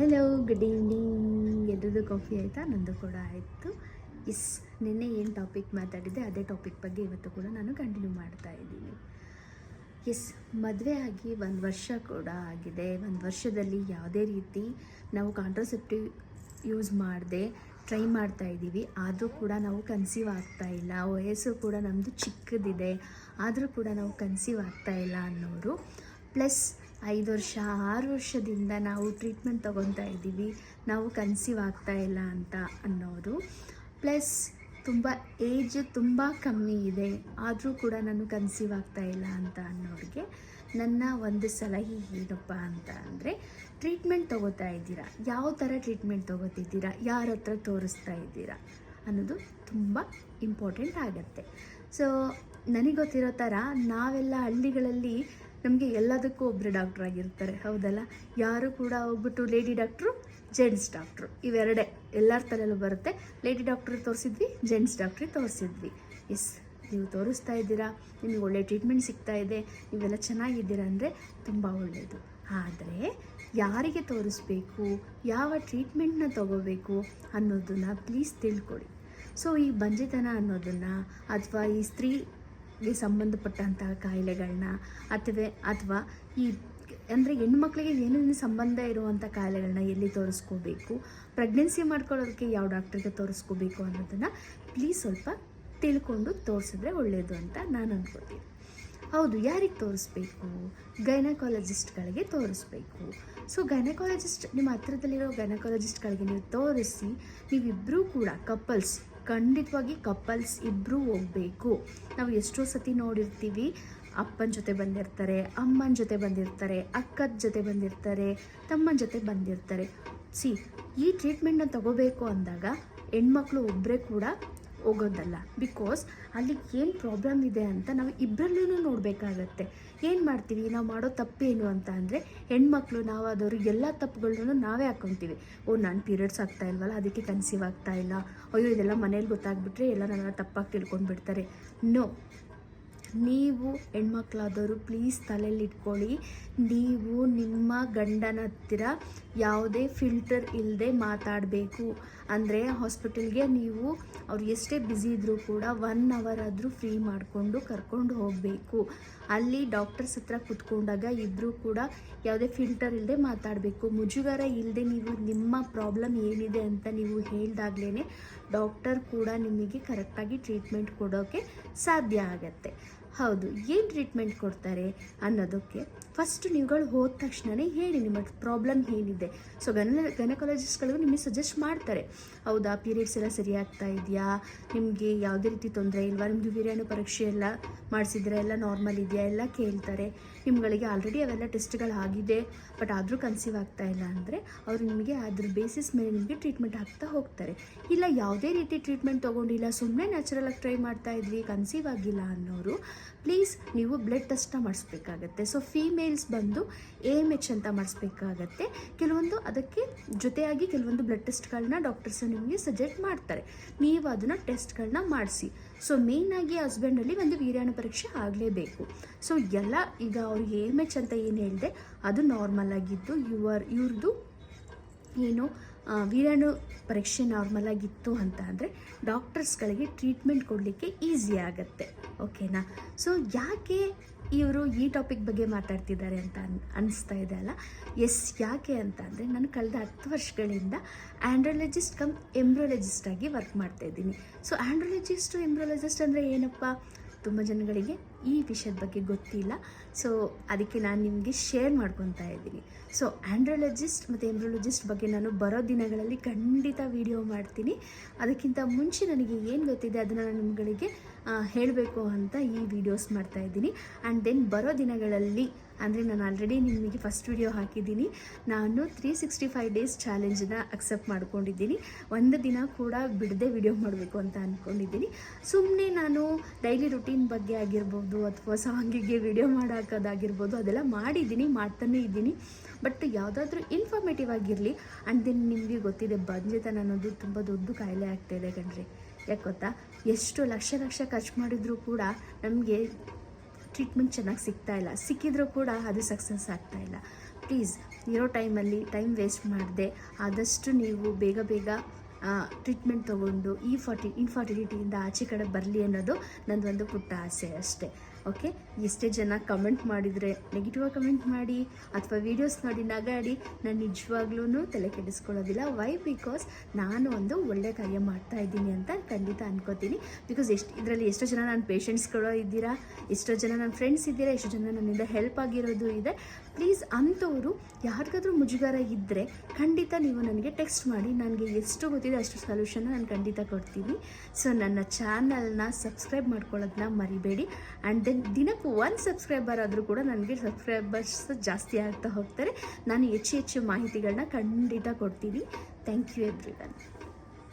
Hello, good evening. ಎಲ್ರದ್ದು coffee ಆಯಿತಾ? ನಂದು ಕೂಡ ಆಯಿತು. ಎಸ್, ನಿನ್ನೆ ಏನು ಟಾಪಿಕ್ ಮಾತಾಡಿದ್ದೆ ಅದೇ ಟಾಪಿಕ್ ಬಗ್ಗೆ ಇವತ್ತು ಕೂಡ ನಾನು ಕಂಟಿನ್ಯೂ ಮಾಡ್ತಾ ಇದ್ದೀನಿ. ಎಸ್, ಮದುವೆ ಆಗಿ 1 ವರ್ಷ ಕೂಡ ಆಗಿದೆ. 1 ವರ್ಷದಲ್ಲಿ ಯಾವುದೇ ರೀತಿ ನಾವು ಕಾಂಟ್ರಾಸೆಪ್ಟಿವ್ ಯೂಸ್ ಮಾಡದೆ ಟ್ರೈ ಮಾಡ್ತಾ ಇದ್ದೀವಿ. ಆದರೂ ಕೂಡ ನಾವು ಕನ್ಸೀವ್ ಆಗ್ತಾ ಇಲ್ಲ. ವಯಸ್ಸು ಕೂಡ ನಮ್ಮದು ಚಿಕ್ಕದಿದೆ, ಆದರೂ ಕೂಡ ನಾವು ಕನ್ಸೀವ್ ಆಗ್ತಾ ಇಲ್ಲ ಅನ್ನೋರು, ಪ್ಲಸ್ 5 ವರ್ಷ 6 ವರ್ಷದಿಂದ ನಾವು ಟ್ರೀಟ್ಮೆಂಟ್ ತೊಗೊತಾ ಇದ್ದೀವಿ, ನಾವು ಕನ್ಸೀವ್ ಆಗ್ತಾ ಇಲ್ಲ ಅಂತ ಅನ್ನೋರು, ಪ್ಲಸ್ ತುಂಬ ಏಜ್ ತುಂಬ ಕಮ್ಮಿ ಇದೆ ಆದರೂ ಕೂಡ ನಾನು ಕನ್ಸೀವ್ ಆಗ್ತಾ ಇಲ್ಲ ಅಂತ ಅನ್ನೋರಿಗೆ ನನ್ನ ಒಂದು ಸಲಹೆ ಏನಪ್ಪ ಅಂತ ಅಂದರೆ, ಟ್ರೀಟ್ಮೆಂಟ್ ತೊಗೋತಾ ಇದ್ದೀರಾ, ಯಾವ ಥರ ಟ್ರೀಟ್ಮೆಂಟ್ ತೊಗೋತಿದ್ದೀರಾ, ಯಾರ ಹತ್ರ ತೋರಿಸ್ತಾ ಇದ್ದೀರಾ ಅನ್ನೋದು ತುಂಬ ಇಂಪಾರ್ಟೆಂಟ್ ಆಗುತ್ತೆ. ಸೊ ನನಗೆ ಗೊತ್ತಿರೋ ಥರ ನಾವೆಲ್ಲ ಹಳ್ಳಿಗಳಲ್ಲಿ ನಮಗೆ ಎಲ್ಲದಕ್ಕೂ ಒಬ್ಬರು ಡಾಕ್ಟ್ರ್ ಆಗಿರ್ತಾರೆ, ಹೌದಲ್ಲ? ಯಾರು ಕೂಡ ಹೋಗ್ಬಿಟ್ಟು ಲೇಡಿ ಡಾಕ್ಟ್ರು, ಜೆಂಟ್ಸ್ ಡಾಕ್ಟ್ರು ಇವೆರಡೇ ಎಲ್ಲರ ತಲೆಯಲ್ಲೂ ಬರುತ್ತೆ. ಲೇಡಿ ಡಾಕ್ಟ್ರಿಗೆ ತೋರಿಸಿದ್ವಿ, ಜೆಂಟ್ಸ್ ಡಾಕ್ಟ್ರಿಗೆ ತೋರಿಸಿದ್ವಿ. ಎಸ್, ನೀವು ತೋರಿಸ್ತಾ ಇದ್ದೀರಾ, ನಿಮಗೆ ಒಳ್ಳೆ ಟ್ರೀಟ್ಮೆಂಟ್ ಸಿಗ್ತಾ ಇದೆ, ನೀವೆಲ್ಲ ಚೆನ್ನಾಗಿದ್ದೀರಾ ಅಂದರೆ ತುಂಬ ಒಳ್ಳೆಯದು. ಆದರೆ ಯಾರಿಗೆ ತೋರಿಸ್ಬೇಕು, ಯಾವ ಟ್ರೀಟ್ಮೆಂಟ್ನ ತೊಗೋಬೇಕು ಅನ್ನೋದನ್ನು ಪ್ಲೀಸ್ ತಿಳ್ಕೊಳ್ಳಿ. ಸೊ ಈ ಬಂಜೆತನ ಅನ್ನೋದನ್ನು ಅಥವಾ ಈ ಸ್ತ್ರೀಗೆ ಸಂಬಂಧಪಟ್ಟಂತಹ ಕಾಯಿಲೆಗಳನ್ನ ಅಥವಾ ಈ ಅಂದರೆ ಹೆಣ್ಮಕ್ಳಿಗೆ ಏನೇನು ಸಂಬಂಧ ಇರುವಂಥ ಕಾಯಿಲೆಗಳನ್ನ ಎಲ್ಲಿ ತೋರಿಸ್ಕೋಬೇಕು, ಪ್ರೆಗ್ನೆನ್ಸಿ ಮಾಡ್ಕೊಳ್ಳೋದಕ್ಕೆ ಯಾವ ಡಾಕ್ಟ್ರಿಗೆ ತೋರಿಸ್ಕೋಬೇಕು ಅನ್ನೋದನ್ನು ಪ್ಲೀಸ್ ಸ್ವಲ್ಪ ತಿಳ್ಕೊಂಡು ತೋರಿಸಿದ್ರೆ ಒಳ್ಳೆಯದು ಅಂತ ನಾನು ಅಂದ್ಕೊತೀನಿ. ಹೌದು, ಯಾರಿಗೆ ತೋರಿಸ್ಬೇಕು? ಗೈನಕಾಲಜಿಸ್ಟ್ಗಳಿಗೆ ತೋರಿಸ್ಬೇಕು. ಸೊ ಗೈನಕಾಲಜಿಸ್ಟ್, ನಿಮ್ಮ ಹತ್ರದಲ್ಲಿರೋ ಗೈನಕಾಲಜಿಸ್ಟ್ಗಳಿಗೆ ನೀವು ತೋರಿಸಿ, ನೀವಿಬ್ಬರೂ ಕೂಡ ಖಂಡಿತವಾಗಿ ಕಪಲ್ಸ್ ಇಬ್ಬರೂ ಹೋಗಬೇಕು. ನಾವು ಎಷ್ಟೋ ಸತಿ ನೋಡಿರ್ತೀವಿ, ಅಪ್ಪನ ಜೊತೆ ಬಂದಿರ್ತಾರೆ, ಅಮ್ಮನ ಜೊತೆ ಬಂದಿರ್ತಾರೆ, ಅಕ್ಕದ ಜೊತೆ ಬಂದಿರ್ತಾರೆ, ತಮ್ಮನ ಜೊತೆ ಬಂದಿರ್ತಾರೆ. ಈ ಟ್ರೀಟ್ಮೆಂಟ್ನ ತಗೋಬೇಕು ಅಂದಾಗ ಹೆಣ್ಮಕ್ಳು ಒಬ್ಬರೇ ಕೂಡ ಹೋಗೋದಲ್ಲ. ಬಿಕಾಸ್ ಅಲ್ಲಿ ಏನು ಪ್ರಾಬ್ಲಮ್ ಇದೆ ಅಂತ ನಾವು ಇಬ್ಬರಲ್ಲೂ ನೋಡಬೇಕಾಗತ್ತೆ. ಏನು ಮಾಡ್ತೀವಿ ನಾವು, ಮಾಡೋ ತಪ್ಪೇನು ಅಂತ ಅಂದರೆ, ಹೆಣ್ಮಕ್ಳು ನಾವಾದವರು ಎಲ್ಲ ತಪ್ಪುಗಳನ್ನೂ ನಾವೇ ಹಾಕ್ಕೊತೀವಿ. ನಾನು ಪೀರಿಯಡ್ಸ್ ಆಗ್ತಾ ಇಲ್ವಲ್ಲ, ಅದಕ್ಕೆ ಕನ್ಸೀವ್ ಆಗ್ತಾ ಇಲ್ಲ, ಅಯ್ಯೋ ಇದೆಲ್ಲ ಮನೇಲಿ ಗೊತ್ತಾಗ್ಬಿಟ್ರೆ ಎಲ್ಲ ನನ್ನ ತಪ್ಪಾಗಿ ತಿಳ್ಕೊಂಡ್ಬಿಡ್ತಾರೆ. ನೋ, ನೀವು ಹೆಣ್ಮಕ್ಳಾದವರು ಪ್ಲೀಸ್ ತಲೆಯಲ್ಲಿ ಇಟ್ಕೊಳ್ಳಿ, ನೀವು ನಿಮ್ಮ ಗಂಡನ ಹತ್ತಿರ ಯಾವುದೇ ಫಿಲ್ಟರ್ ಇಲ್ಲದೆ ಮಾತಾಡಬೇಕು. ಅಂದರೆ ಹಾಸ್ಪಿಟಲ್ಗೆ ನೀವು ಅವ್ರು ಎಷ್ಟೇ ಬ್ಯುಸಿ ಇದ್ದರೂ ಕೂಡ 1 ಅವರ್ ಆದರೂ ಫ್ರೀ ಮಾಡಿಕೊಂಡು ಕರ್ಕೊಂಡು ಹೋಗಬೇಕು. ಅಲ್ಲಿ ಡಾಕ್ಟರ್ಸ್ ಹತ್ರ ಕೂತ್ಕೊಂಡಾಗ ಇಬ್ಬರೂ ಕೂಡ ಯಾವುದೇ ಫಿಲ್ಟರ್ ಇಲ್ಲದೆ ಮಾತಾಡಬೇಕು. ಮುಜುಗರ ಇಲ್ಲದೆ ನೀವು ನಿಮ್ಮ ಪ್ರಾಬ್ಲಮ್ ಏನಿದೆ ಅಂತ ನೀವು ಹೇಳಿದಾಗಲೇ ಡಾಕ್ಟರ್ ಕೂಡ ನಿಮಗೆ ಕರೆಕ್ಟಾಗಿ ಟ್ರೀಟ್ಮೆಂಟ್ ಕೊಡೋಕ್ಕೆ ಸಾಧ್ಯ ಆಗತ್ತೆ. ಹೌದು, ಏನು ಟ್ರೀಟ್ಮೆಂಟ್ ಕೊಡ್ತಾರೆ ಅನ್ನೋದಕ್ಕೆ ಫಸ್ಟ್ ನೀವುಗಳು ಹೋದ ತಕ್ಷಣವೇ ಹೇಳಿ ನಿಮ್ಮ ಪ್ರಾಬ್ಲಮ್ ಏನಿದೆ. ಸೊ ಗೈನಕಾಲಜಿಸ್ಟ್ಗಳು ನಿಮಗೆ ಸಜೆಸ್ಟ್ ಮಾಡ್ತಾರೆ, ಹೌದಾ ಪೀರಿಯಡ್ಸ್ ಎಲ್ಲ ಸರಿ ಆಗ್ತಾ ಇದೆಯಾ, ನಿಮಗೆ ಯಾವುದೇ ರೀತಿ ತೊಂದರೆ ಇಲ್ವಾ, ನಿಮ್ಮದು ವೀರ್ಯಾಣು ಪರೀಕ್ಷೆ ಎಲ್ಲ ಮಾಡಿಸಿದ್ರೆ ಎಲ್ಲ ನಾರ್ಮಲ್ ಇದೆಯಾ ಎಲ್ಲ ಕೇಳ್ತಾರೆ. ನಿಮ್ಗಳಿಗೆ ಆಲ್ರೆಡಿ ಅವೆಲ್ಲ ಟೆಸ್ಟ್ಗಳಾಗಿದೆ ಬಟ್ ಆದರೂ ಕನ್ಸೀವ್ ಆಗ್ತಾ ಇಲ್ಲ ಅಂದರೆ ಅವರು ನಿಮಗೆ ಅದ್ರ ಬೇಸಿಸ್ ಮೇಲೆ ನಿಮಗೆ ಟ್ರೀಟ್ಮೆಂಟ್ ಆಗ್ತಾ ಹೋಗ್ತಾರೆ. ಇಲ್ಲ ಯಾವುದೇ ರೀತಿ ಟ್ರೀಟ್ಮೆಂಟ್ ತೊಗೊಂಡಿಲ್ಲ, ಸುಮ್ಮನೆ ನ್ಯಾಚುರಲಾಗಿ ಟ್ರೈ ಮಾಡ್ತಾ ಇದ್ವಿ, ಕನ್ಸೀವ್ ಆಗಿಲ್ಲ ಅನ್ನೋರು ಪ್ಲೀಸ್ ನೀವು ಬ್ಲಡ್ ಟೆಸ್ಟ್ನ ಮಾಡಿಸ್ಬೇಕಾಗತ್ತೆ. ಸೊ ಫೀಮೇಲ್ಸ್ ಬಂದು AMH ಅಂತ ಮಾಡಿಸ್ಬೇಕಾಗತ್ತೆ. ಕೆಲವೊಂದು ಅದಕ್ಕೆ ಜೊತೆಯಾಗಿ ಕೆಲವೊಂದು ಬ್ಲಡ್ ಟೆಸ್ಟ್ಗಳನ್ನ ಡಾಕ್ಟರ್ಸ್ ನಿಮಗೆ ಸಜೆಸ್ಟ್ ಮಾಡ್ತಾರೆ, ನೀವು ಅದನ್ನು ಟೆಸ್ಟ್ಗಳನ್ನ ಮಾಡಿಸಿ. ಸೊ ಮೇಯ್ನಾಗಿ ಹಸ್ಬೆಂಡಲ್ಲಿ ಒಂದು ವೀರ್ಯಾಣು ಪರೀಕ್ಷೆ ಆಗಲೇಬೇಕು. ಸೊ ಎಲ್ಲ ಈಗ ಅವ್ರಿಗೆ AMH ಅಂತ ಏನು ಹೇಳಿದೆ ಅದು ನಾರ್ಮಲ್ ಆಗಿದ್ದು, ಇವ್ರದ್ದು ಏನು ವೀರ್ಯಾಣು ಪರೀಕ್ಷೆ ನಾರ್ಮಲ್ ಆಗಿತ್ತು ಅಂತ ಅಂದರೆ ಡಾಕ್ಟರ್ಸ್ಗಳಿಗೆ ಟ್ರೀಟ್ಮೆಂಟ್ ಕೊಡಲಿಕ್ಕೆ ಈಸಿ ಆಗುತ್ತೆ. ಓಕೆನಾ? ಸೊ ಯಾಕೆ ಇವರು ಈ ಟಾಪಿಕ್ ಬಗ್ಗೆ ಮಾತಾಡ್ತಿದ್ದಾರೆ ಅಂತ ಅನಿಸ್ತಾ ಇದೆ ಅಲ್ಲ? ಎಸ್, ಯಾಕೆ ಅಂತ ಅಂದರೆ ನಾನು ಕಳೆದ 10 ವರ್ಷಗಳಿಂದ ಆ್ಯಂಡ್ರಾಲಜಿಸ್ಟ್ ಕಮ್ ಎಂಬ್ರಿಯಾಲಜಿಸ್ಟ್ ಆಗಿ ವರ್ಕ್ ಮಾಡ್ತಾಯಿದ್ದೀನಿ. ಸೊ ಆ್ಯಂಡ್ರಾಲಜಿಸ್ಟು ಎಂಬ್ರಿಯಾಲಜಿಸ್ಟ್ ಅಂದರೆ ಏನಪ್ಪ, ತುಂಬ ಜನಗಳಿಗೆ ಈ ವಿಷಯದ ಬಗ್ಗೆ ಗೊತ್ತಿಲ್ಲ. ಸೊ ಅದಕ್ಕೆ ನಾನು ನಿಮಗೆ ಶೇರ್ ಮಾಡ್ಕೊತಾ ಇದ್ದೀನಿ. ಸೊ ಆ್ಯಂಡ್ರಾಲಜಿಸ್ಟ್ ಮತ್ತು ಎಂಬ್ರಿಯಾಲಜಿಸ್ಟ್ ಬಗ್ಗೆ ನಾನು ಬರೋ ದಿನಗಳಲ್ಲಿ ಖಂಡಿತ ವಿಡಿಯೋ ಮಾಡ್ತೀನಿ. ಅದಕ್ಕಿಂತ ಮುಂಚೆ ನನಗೆ ಏನು ಗೊತ್ತಿದೆ ಅದನ್ನು ನಾನು ನಿಮ್ಗಳಿಗೆ ಹೇಳಬೇಕು ಅಂತ ಈ ವಿಡಿಯೋಸ್ ಮಾಡ್ತಾಯಿದ್ದೀನಿ. ಆ್ಯಂಡ್ ದೆನ್ ಬರೋ ದಿನಗಳಲ್ಲಿ ಅಂದರೆ ನಾನು ಆಲ್ರೆಡಿ ನಿಮಗೆ ಫಸ್ಟ್ ವಿಡಿಯೋ ಹಾಕಿದ್ದೀನಿ, ನಾನು 365 ಡೇಸ್ ಚಾಲೆಂಜನ್ನ ಅಕ್ಸೆಪ್ಟ್ ಮಾಡ್ಕೊಂಡಿದ್ದೀನಿ. ಒಂದು ದಿನ ಕೂಡ ಬಿಡದೆ ವಿಡಿಯೋ ಮಾಡಬೇಕು ಅಂತ ಅಂದ್ಕೊಂಡಿದ್ದೀನಿ. ಸುಮ್ಮನೆ ನಾನು ಡೈಲಿ ರುಟೀನ್ ಬಗ್ಗೆ ಆಗಿರ್ಬೋದು ಅಥವಾ ಸಾಂಗಿಗೆ ವಿಡಿಯೋ ಮಾಡೋಕ್ಕೋದಾಗಿರ್ಬೋದು ಅದೆಲ್ಲ ಮಾಡಿದ್ದೀನಿ, ಮಾಡ್ತಾನೇ ಇದ್ದೀನಿ. ಬಟ್ ಯಾವುದಾದ್ರೂ ಇನ್ಫಾರ್ಮೇಟಿವ್ ಆಗಿರಲಿ. ಆ್ಯಂಡ್ ದೆನ್ ನಿಮಗೆ ಗೊತ್ತಿದೆ, ಬಂಜೆತನ ಅನ್ನೋದು ತುಂಬ ದೊಡ್ಡ ಕಾಯಿಲೆ ಆಗ್ತಾಯಿದೆ ಕಣ್ರಿ. ಯಾಕೆ ಗೊತ್ತಾ, ಎಷ್ಟು ಲಕ್ಷ ಖರ್ಚು ಮಾಡಿದರೂ ಕೂಡ ನಮಗೆ ಟ್ರೀಟ್ಮೆಂಟ್ ಚೆನ್ನಾಗಿ ಸಿಗ್ತಾಯಿಲ್ಲ, ಸಿಕ್ಕಿದ್ರೂ ಕೂಡ ಅದು ಸಕ್ಸಸ್ ಆಗ್ತಾಯಿಲ್ಲ. ಪ್ಲೀಸ್ ಇರೋ ಟೈಮಲ್ಲಿ ಟೈಮ್ ವೇಸ್ಟ್ ಮಾಡದೆ ಆದಷ್ಟು ನೀವು ಬೇಗ ಬೇಗ ಟ್ರೀಟ್ಮೆಂಟ್ ತೊಗೊಂಡು ಇನ್ಫರ್ಟಿಲಿಟಿಯಿಂದ ಆಚೆ ಕಡೆ ಬರಲಿ ಅನ್ನೋದು ನನ್ನದೊಂದು ಪುಟ್ಟ ಆಸೆ ಅಷ್ಟೇ. ಓಕೆ, ಎಷ್ಟೇ ಜನ ಕಮೆಂಟ್ ಮಾಡಿದರೆ ನೆಗೆಟಿವಾಗಿ ಕಮೆಂಟ್ ಮಾಡಿ ಅಥವಾ ವೀಡಿಯೋಸ್ ನೋಡಿ ನಗಾಡಿ, ನಾನು ನಿಜವಾಗ್ಲೂ ತಲೆ ಕೆಡಿಸ್ಕೊಳ್ಳೋದಿಲ್ಲ. ವೈ? ಬಿಕಾಸ್ ನಾನು ಒಂದು ಒಳ್ಳೆ ಕಾರ್ಯ ಮಾಡ್ತಾ ಇದ್ದೀನಿ ಅಂತ ಖಂಡಿತ ಅನ್ಕೋತೀನಿ. ಬಿಕಾಸ್ ಇದರಲ್ಲಿ ಎಷ್ಟೋ ಜನ ನನ್ನ ಪೇಷಂಟ್ಸ್ಗಳು ಇದ್ದೀರಾ, ಎಷ್ಟೋ ಜನ ನನ್ನ ಫ್ರೆಂಡ್ಸ್ ಇದ್ದೀರಾ, ಎಷ್ಟೋ ಜನ ನನ್ನಿಂದ ಹೆಲ್ಪ್ ಆಗಿರೋದು ಇದೆ. ಪ್ಲೀಸ್ ಅಂಥವರು ಯಾರಿಗಾದ್ರೂ ಮುಜುಗರ ಇದ್ದರೆ ಖಂಡಿತ ನೀವು ನನಗೆ ಟೆಕ್ಸ್ಟ್ ಮಾಡಿ. ನನಗೆ ಎಷ್ಟು ಗೊತ್ತಿದೆ ಅಷ್ಟು ಸೊಲ್ಯೂಷನ್ನ ನಾನು ಖಂಡಿತ ಕೊಡ್ತೀನಿ. ಸೊ ನನ್ನ ಚಾನಲ್ನ ಸಬ್ಸ್ಕ್ರೈಬ್ ಮಾಡ್ಕೊಳ್ಳೋದನ್ನ ಮರಿಬೇಡಿ. ಆ್ಯಂಡ್ ದೆನ್ ದಿನಕ್ಕೂ 1 ಸಬ್ಸ್ಕ್ರೈಬರ್ ಆದರೂ ಕೂಡ ನನಗೆ ಸಬ್ಸ್ಕ್ರೈಬರ್ಸ್ ಜಾಸ್ತಿ ಆಗ್ತಾ ಹೋಗ್ತಾರೆ. ನಾನು ಹೆಚ್ಚು ಹೆಚ್ಚು ಮಾಹಿತಿಗಳನ್ನ ಖಂಡಿತ ಕೊಡ್ತೀನಿ. Thank you everyone.